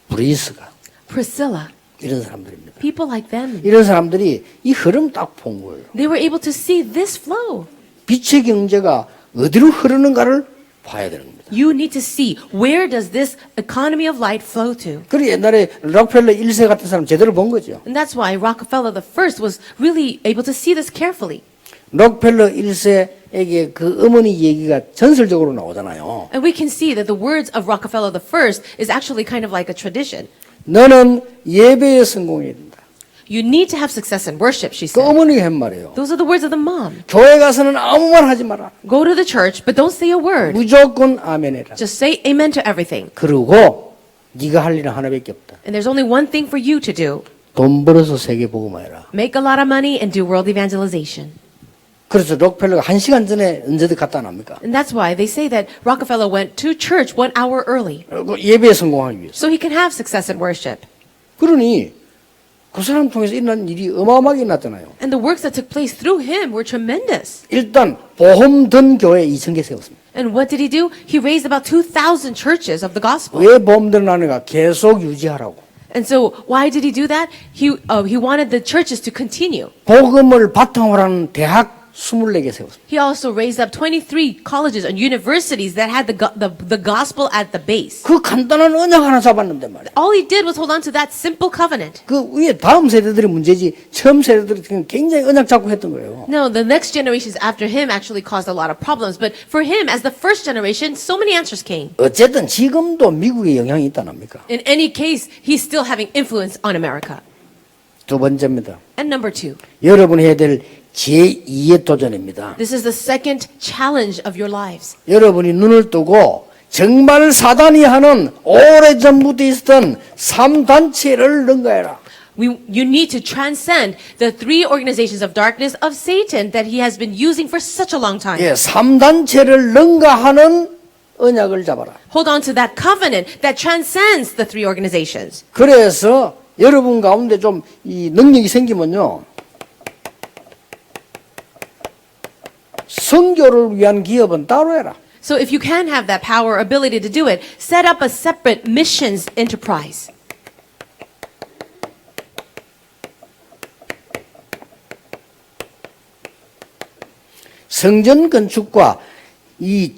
브리스가 Priscilla, 이런 사람들입니다. people like them. 이런 사람들이 이 흐름 딱 본 거예요. They were able to see this flow. 빛의 경제가 어디로 흐르는가를 봐야 되는 겁니다. You need to see where does this economy of light flow to. 그래 옛날에 록펠러 1세 같은 사람 제대로 본 거죠. And that's why Rockefeller the first was really able to see this carefully. 록펠러 1세에게 그 어머니 얘기가 전설적으로 나오잖아요. And we can see that the words of Rockefeller the first is actually kind of like a tradition. 너는 예배에 성공해야 된다. You need to have success in worship, she 그 said. 어머니가 한 말이에요. Those are the words of the mom. 교회 가서는 아무 말 하지 마라. Go to the church, but don't say a word. 무조건 아멘해라. Just say amen to everything. 그리고 네가 할 일은 하나밖에 없다. And there's only one thing for you to do. 돈 벌어서 세계 복음화해라. Make a lot of money and do world evangelization. 그래서 록펠러가 1시간 전에 언제든 갔다 납니까? And that's why they say that Rockefeller went to church 1 hour early 그 예배에 성공하기 위해서. so he can have success in worship. 그러니 그 사람 통해서 일어난 일이 어마어마하게 났잖아요. And the works that took place through him were tremendous. 일단 보험 든 교회 2,000개 세웠습니다. And what did he do? He raised about 2,000 churches of the gospel. 왜 보험 들나는가? 계속 유지하라고. And so why did he do that? He wanted the churches to continue. 복음을 바탕으로 하는 대학 24개 세웠습니다. He also raised up 23 colleges and universities that had the gospel at the base. 그 간단한 언약 하나 잡았는데 말이야. All he did was hold on to that simple covenant. 그 위에 다음 세대들이 문제지 처음 세대들이 굉장히 언약 잡고 했던 거예요. No, the next generations after him actually caused a lot of problems. But for him, as the first generation, so many answers came. 어쨌든 지금도 미국의 영향이 있다납니까? In any case, he's still having influence on America. 두 번째입니다. And number two, 여러분이 해야 될 제2의 도전입니다. this is the second challenge of your lives. 여러분이 눈을 뜨고 정말 사단이 하는 오래전부터 있었던 3단체를 능가해라. You need to transcend the three organizations of darkness of Satan that he has been using for such a long time. 예, 3단체를 능가하는 언약을 잡아라. Hold on to that covenant that transcends the three organizations. 그래서 여러분 가운데 좀 이 능력이 생기면요. 선교를 위한 기업은 따로 해라. So if you can have that power, ability to do it, set up a separate missions enterprise. 성전 건축과 이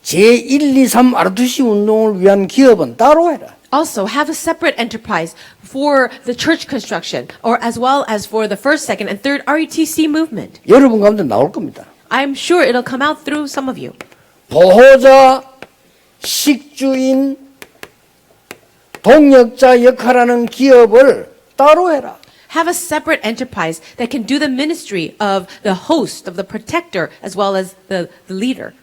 제1, 2, 3 아르투시 운동을 위한 기업은 따로 해라. Also, have a separate enterprise for the church construction, or as well as for the first, second, and third RUTC movement. 여러분 가운데 나올 겁니다. I'm sure it'll come out through some of you. 보호자, 식주인, 동역자 역할하는 기업을 따로 해라. Have a separate enterprise that can do the ministry of the host, of the protector, as well as the leader.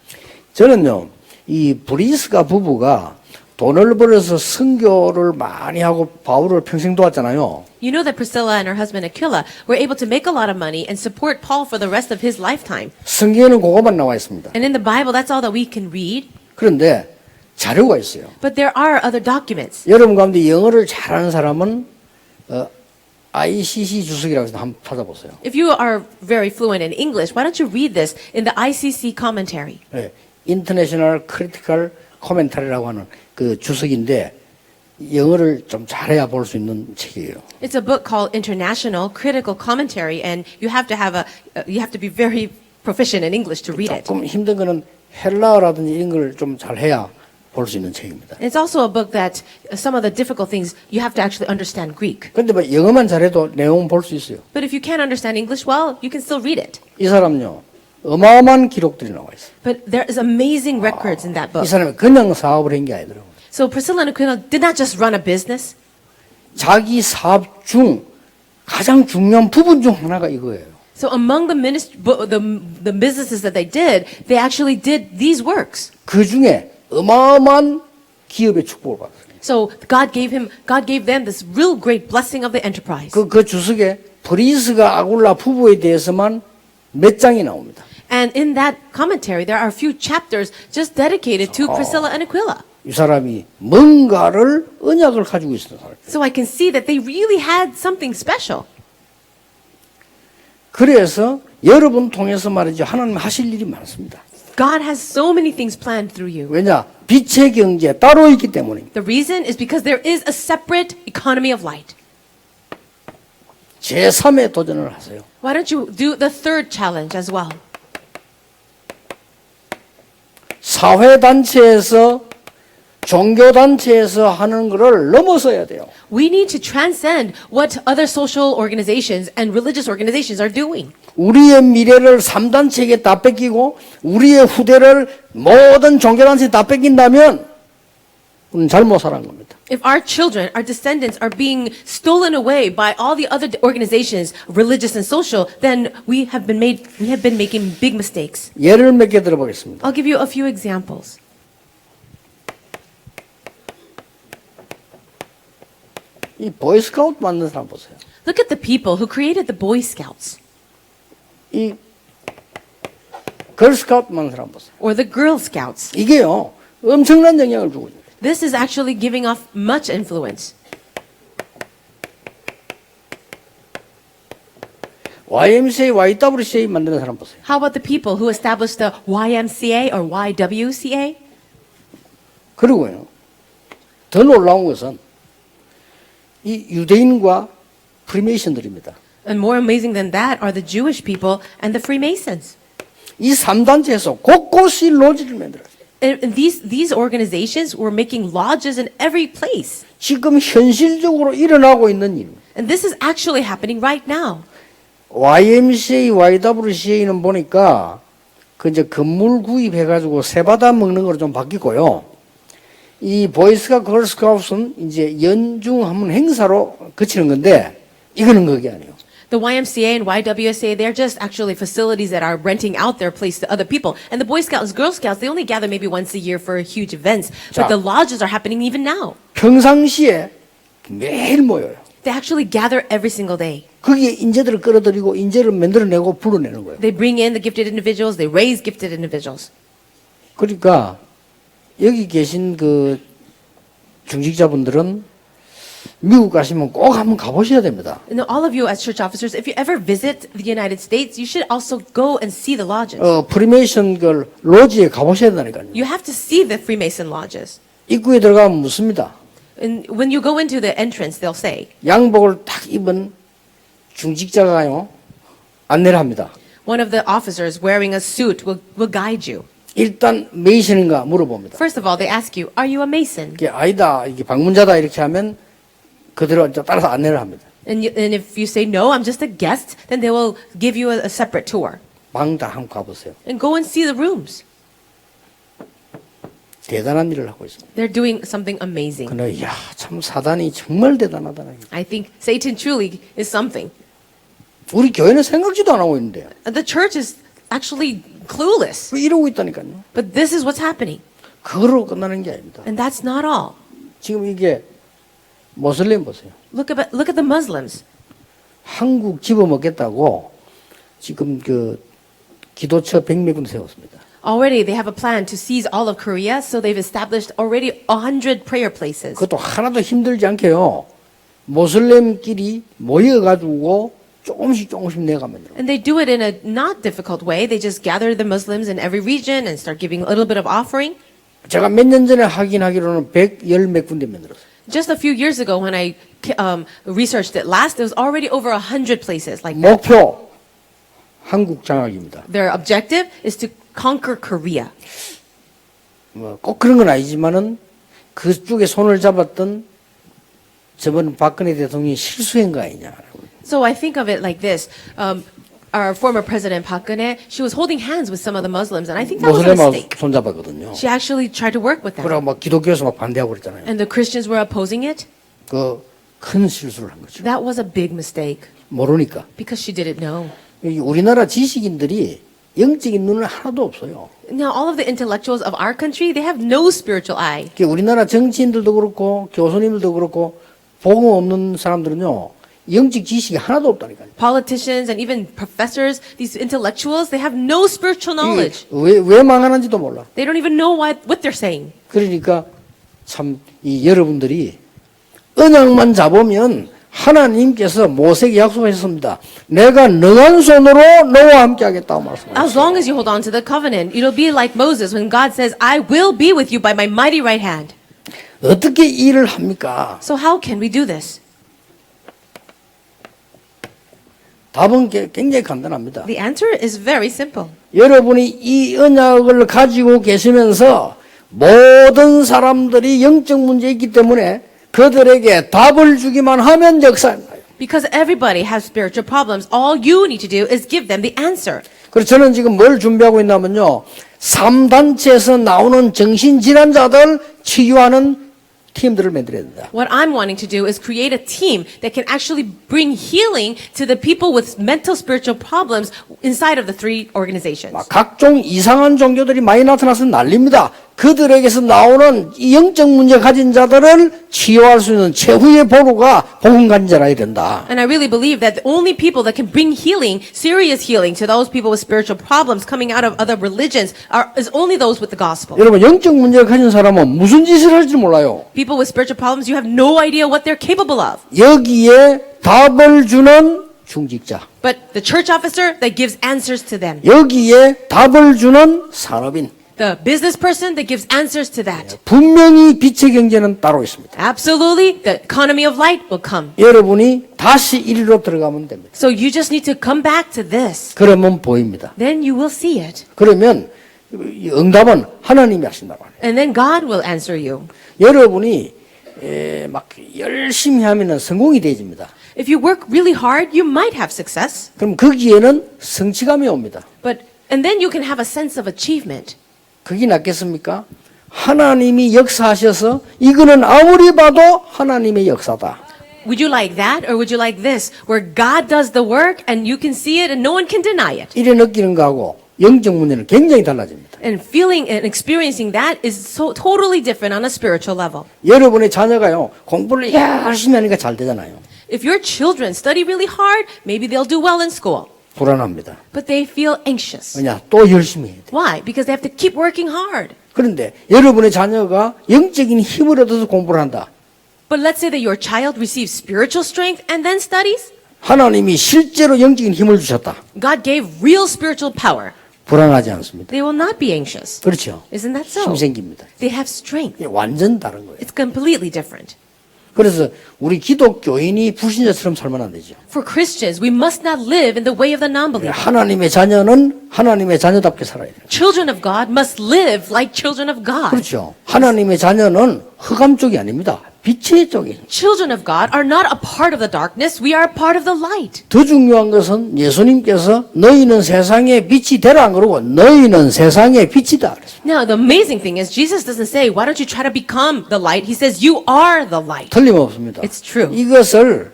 저는요, 이 브리스가 부부가 돈을 벌어서 선교를 많이 하고 바울을 평생 도왔잖아요. You know that Priscilla and her husband Aquila were able to make a lot of money and support Paul for the rest of his lifetime. 성경에는 그거만 나와 있습니다. And in the Bible, that's all that we can read. 그런데 자료가 있어요. But there are other documents. 여러분 가운데 영어를 잘하는 사람은 ICC 주석이라고 해서 한번 찾아보세요. If you are very fluent in English, why don't you read this in the ICC commentary? 네, International Critical Commentary라고 하는 그 주석인데 영어를 좀 잘해야 볼 수 있는 책이에요. It's a book called International Critical Commentary, and you have to be very proficient in English to read it. 조금 힘든 거는 헬라어라든지 이런 걸 좀 잘해야 볼 수 있는 책입니다. And it's also a book that some of the difficult things you have to actually understand Greek. 그런데 뭐 영어만 잘해도 내용 볼 수 있어요. But if you can't understand English well, you can still read it. 이 사람요 어마어마한 기록들이 나와 있어요. But there is amazing records in that 이 book. 사람이 그냥 사업을 한 게 아니더라고요. So Priscilla and Aquila did not just run a business. 자기 사업 중 가장 중요한 부분 중 하나가 이거예요. So among the businesses that they actually did these works. 그 중에 어마어마한 기업의 축복을 받았어요. So God gave them this real great blessing of the enterprise. 그 주석에 브리스가 아굴라 부부에 대해서만 몇 장이 나옵니다. And in that commentary, there are a few chapters just dedicated to Priscilla and Aquila. 이 사람이 뭔가를 언약을 가지고 있었던 사람. So I can see that they really had something special. 그래서 여러분 통해서 말이죠. 하나님 하실 일이 많습니다. God has so many things planned through you. 왜냐? 빛의 경제 따로 있기 때문입니다. The reason is because there is a separate economy of light. 제3의 도전을 하세요. Why don't you do the third challenge as well? 사회단체에서 종교단체에서 하는 거를 넘어서야 돼요. We need to transcend what other social organizations and religious organizations are doing. 우리의 미래를 3단체에게 다 뺏기고 우리의 후대를 모든 종교단체에 다 뺏긴다면 우리는 잘못 살아간 겁니다. If our children, our descendants are being stolen away by all the other organizations, religious and social, then we have been making big mistakes. 예를 몇 개 들어보겠습니다. I'll give you a few examples. 이 보이스카우트 만든 사람 보세요. Look at the people who created the Boy Scouts 이 걸스카우트 만든 사람 보세요. or the Girl Scouts. 이게요 엄청난 영향을 주고 있습니다. This is actually giving off much influence. YMCA, YWCA 만드는 사람 보세요. How about the people who established the YMCA or YWCA? 그리고요 더 놀라운 것은 이 유대인과 프리메이션들입니다. And more amazing than that are the Jewish people and the Freemasons. 이 3단체에서 곳곳이 로지를 만들었어요. And these organizations were making lodges in every place. 지금 현실적으로 일어나고 있는 일입니다. And this is actually happening right now. YMCA, YWCA는 보니까 그 이제 건물 구입해가지고 세 받아 먹는 거로 좀 바뀌고요. 이 보이스가 걸스카우트는 이제 연중 한번 행사로 그치는 건데 이거는 그게 아니에요. The YMCA and YWCA, they're just actually facilities that are renting out their place to other people. And the Boy Scouts, Girl Scouts, they only gather maybe once a year for huge events. But 자. the lodges are happening even now. 평상시에 매일 모여요. They actually gather every single day. 거기에 인재들을 끌어들이고 인재를 만들어내고 불러내는 거예요. They bring in the gifted individuals, they raise gifted individuals. 그러니까 여기 계신 그 중직자분들은 미국 가시면 꼭 한번 가보셔야 됩니다. And all of you as church officers, if you ever visit the United States, you should also go and see the lodges. 프리메이션 그 로지에 가보셔야 된다니까요. You have to see the Freemason lodges. 입구에 들어가면 묻습니다. And when you go into the entrance, they'll say, 양복을 딱 입은 중직자가요 안내를 합니다. one of the officers wearing a suit will guide you. 일단 메이션인가 물어봅니다. First of all, they ask you, are you a Mason? 이게 아니다, 이게 방문자다 이렇게 하면 그대로 이제 따라서 안내를 합니다. And if you say, no, I'm just a guest, then they will give you a separate tour. 방 다 한번 가보세요. And go and see the rooms. 대단한 일을 하고 있습니다. They're doing something amazing. 그러나 참 사단이 정말 대단하다. I think Satan truly is something. 우리 교회는 생각지도 안 하고 있는데요. The church is actually clueless. 이러고 있다니까요. But this is what's happening. 그거로 끝나는 게 아닙니다. And that's not all. 지금 이게 모슬렘 보세요. Look at the Muslims. 한국 집어먹겠다고 지금 그 기도처 100몇 군 세웠습니다. Already they have a plan to seize all of Korea, so they've established already 100 prayer places. 그것도 하나도 힘들지 않게요. 모슬렘끼리 모여가지고 조금씩 내가면요. And they do it in a not difficult way. They just gather the Muslims in every region and start giving a little bit of offering. 제가 몇 년 전에 확인하기로는 110 몇 군데 만들었어요. Just a few years ago when I researched it last, there was already over 100 places like that. 목표 한국 장악입니다. Their objective is to conquer Korea. 꼭 그런 건 아니지만은 그쪽에 손을 잡았던 저번 박근혜 대통령이 실수한 거 아니냐. So I think of it like this. Our former president Park Geun-hye, she was holding hands with some of the Muslims, and I think that was a 모슬렘하고 mistake. 손잡았거든요. She actually tried to work with them. 그러고 막 기독교에서 막 반대하고 그랬잖아요. And the Christians were opposing it. 그 큰 실수를 한 거죠. That was a big mistake 모르니까. because she didn't know. 이 우리나라 지식인들이 영적인 눈은 하나도 없어요. Now, all of the intellectuals of our country, they have no spiritual eye. 우리나라 정치인들도 그렇고 교수님들도 그렇고 복음 없는 사람들은요. 영적 지식이 하나도 없다니까요. Politicians and even professors, these intellectuals, they have no spiritual knowledge. 왜 망하는지도 몰라. They don't even know what they're saying. 그러니까 참 이 여러분들이 언약만 잡으면 하나님께서 모세에게 약속하셨습니다. 내가 능한 손으로 너와 함께 하겠다고 말씀하셨어요. As long as you hold on to the covenant, it'll be like Moses when God says, I will be with you by my mighty right hand. 어떻게 일을 합니까? So how can we do this? 답은 굉장히 간단합니다. The answer is very simple. 여러분이 이 언약을 가지고 계시면서 모든 사람들이 영적 문제에 있기 때문에 그들에게 답을 주기만 하면 역사입니다. Because everybody has spiritual problems. All you need to do is give them the answer. 그래서 저는 지금 뭘 준비하고 있냐면요. 3단체에서 나오는 정신질환자들 치유하는 팀들을 만들어야 된다. What I'm wanting to do is create a team that can actually bring healing to the people with mental spiritual problems inside of the three organizations. 막 각종 이상한 종교들이 많이 나타나서 난립니다. 그들에게서 나오는 이 영적 문제 가진 자들을 치유할 수 있는 최후의 보루가 복음 가진 자라야 된다. And I really believe that the only people that can bring healing, serious healing to those people with spiritual problems coming out of other religions is only those with the gospel. 여러분 영적 문제를 가진 사람은 무슨 짓을 할지 몰라요. People with spiritual problems, you have no idea what they're capable of. 여기에 답을 주는 중직자. But the church officer that gives answers to them. 여기에 답을 주는 산업인. The business person that gives answers to that. 분명히 빛의 경제는 따로 있습니다. Absolutely, the economy of light will come. 여러분이 다시 이리로 들어가면 됩니다. So you just need to come back to this. 그러면 보입니다. Then you will see it. 그러면 이 응답은 하나님이 하신다고 하네요. And then God will answer you. 여러분이 막 열심히 하면 성공이 되집니다. If you work really hard, you might have success. 그럼 거기에는 성취감이 옵니다. And then you can have a sense of achievement. 그게 낫겠습니까? 하나님이 역사하셔서 이거는 아무리 봐도 하나님의 역사다. Would you like that or would you like this where God does the work and you can see it and no one can deny it? 이래 느끼는 거하고 영적 문제는 굉장히 달라집니다. And feeling and experiencing that is so totally different on a spiritual level. 여러분의 자녀가요 공부를 열심히 하니까 잘 되잖아요. If your children study really hard, maybe they'll do well in school. 불안합니다. But they feel anxious. 왜냐? 또 열심히 해야 돼. Why? Because they have to keep working hard. 그런데 여러분의 자녀가 영적인 힘을 얻어서 공부를 한다. But let's say that your child receives spiritual strength and then studies. 하나님이 실제로 영적인 힘을 주셨다. God gave real spiritual power. 불안하지 않습니다. They will not be anxious. 그렇죠. Isn't that so? 힘 생깁니다. They have strength. 완전 다른 거예요. It's completely different. 그래서 우리 기독교인이 불신자처럼 살면 안 되죠. For Christians, we must not live in the way of the non-believer. 하나님의 자녀는 하나님의 자녀답게 살아야 돼요. Children of God must live like children of God. 그렇죠. 하나님의 자녀는 흑암 쪽이 아닙니다. 빛의 쪽에. Children of God are not a part of the darkness. We are a part of the light. 더 중요한 것은 예수님께서 너희는 세상의 빛이 되라 안 그러고 너희는 세상의 빛이다 그랬습니다. Now, the amazing thing is Jesus doesn't say, why don't you try to become the light? He says, you are the light. 틀림없습니다. It's true. 이것을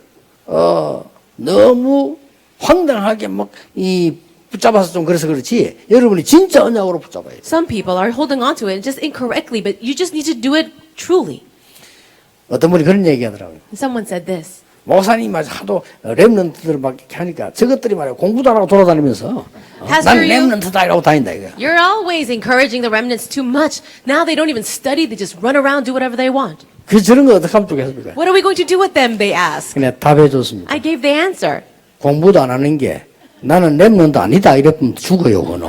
너무 황당하게 막 이 붙잡아서 좀 그래서 그렇지 여러분이 진짜 언약으로 붙잡아야 돼요. Some people are holding on to it just incorrectly, but you just need to do it truly. 어떤 분이 그런 얘기 하더라고요. And someone said this. 목사님이 하도 랩런트들 막 이렇게 하니까 저것들이 말이야 공부도 안 하고 돌아다니면서 Pastor, 난 랩런트다 이러고 다닌다 이거. You're always encouraging the remnants too much. Now they don't even study, they just run around, do whatever they want. 그 저런 거 어떻게 하면 좋겠습니까? What are we going to do with them, they ask. 그냥 답해 줬습니다. I gave the answer. 공부도 안 하는 게 나는 랩런트 아니다 이랬으면 죽어요 그는.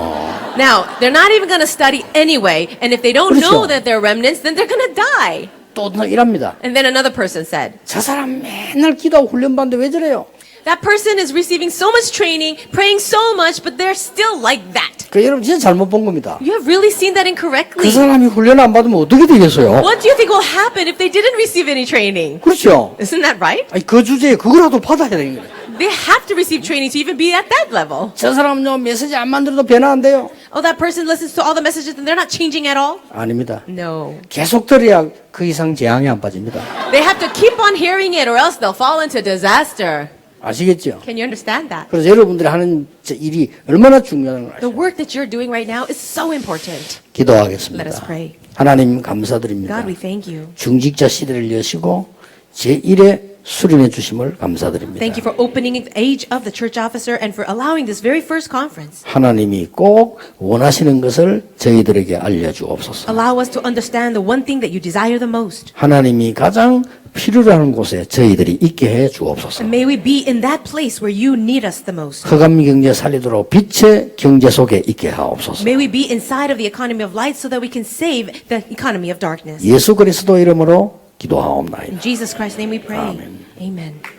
Now, they're not even going to study anyway, and if they don't 그렇죠. know that they're remnants, then they're going to die. 또 이랍니다. And then another person said, 저 사람 맨날 기도하고 훈련 받는데 왜 저래요? that person is receiving so much training, praying so much, but they're still like that. 그 여러분 진짜 잘못 본 겁니다. You have really seen that 그 incorrectly. 사람이 훈련 안 받으면 어떻게 되겠어요? What do you think will happen if they didn't receive any training? 그렇죠. Isn't that right? 아니, 그 주제에 그거라도 받아야 되는 거예요. They have to receive training to even be at that level. 저 사람요 메시지 안 만들어도 변화 안 돼요? Oh, that person listens to all the messages and they're not changing at all? 아닙니다. No. 계속 들어야 그 이상 재앙이 안 빠집니다. They have to keep on hearing it or else they'll fall into disaster. 아시겠죠? Can you understand that? 그래서 여러분들이 하는 저 일이 얼마나 중요한 걸 The 아시죠? work that you're doing right now is so important. 기도하겠습니다. Let us pray. 하나님 감사드립니다. God, we thank you. 중직자 시대를 여시고 제1의 수련해 주심을 감사드립니다. Thank you for opening the age of the church officer and for allowing this very first conference. 하나님이 꼭 원하시는 것을 저희들에게 알려주옵소서. Allow us to understand the one thing that you desire the most. 하나님이 가장 필요로 하는 곳에 저희들이 있게 해 주옵소서. And may we be in that place where you need us the most. 흑암 경제 살리도록 빛의 경제 속에 있게 하옵소서. May we be inside of the economy of light so that we can save the economy of darkness. 예수 그리스도 이름으로 기도하옵나이다. In Jesus Christ's name we pray. Amen. Amen.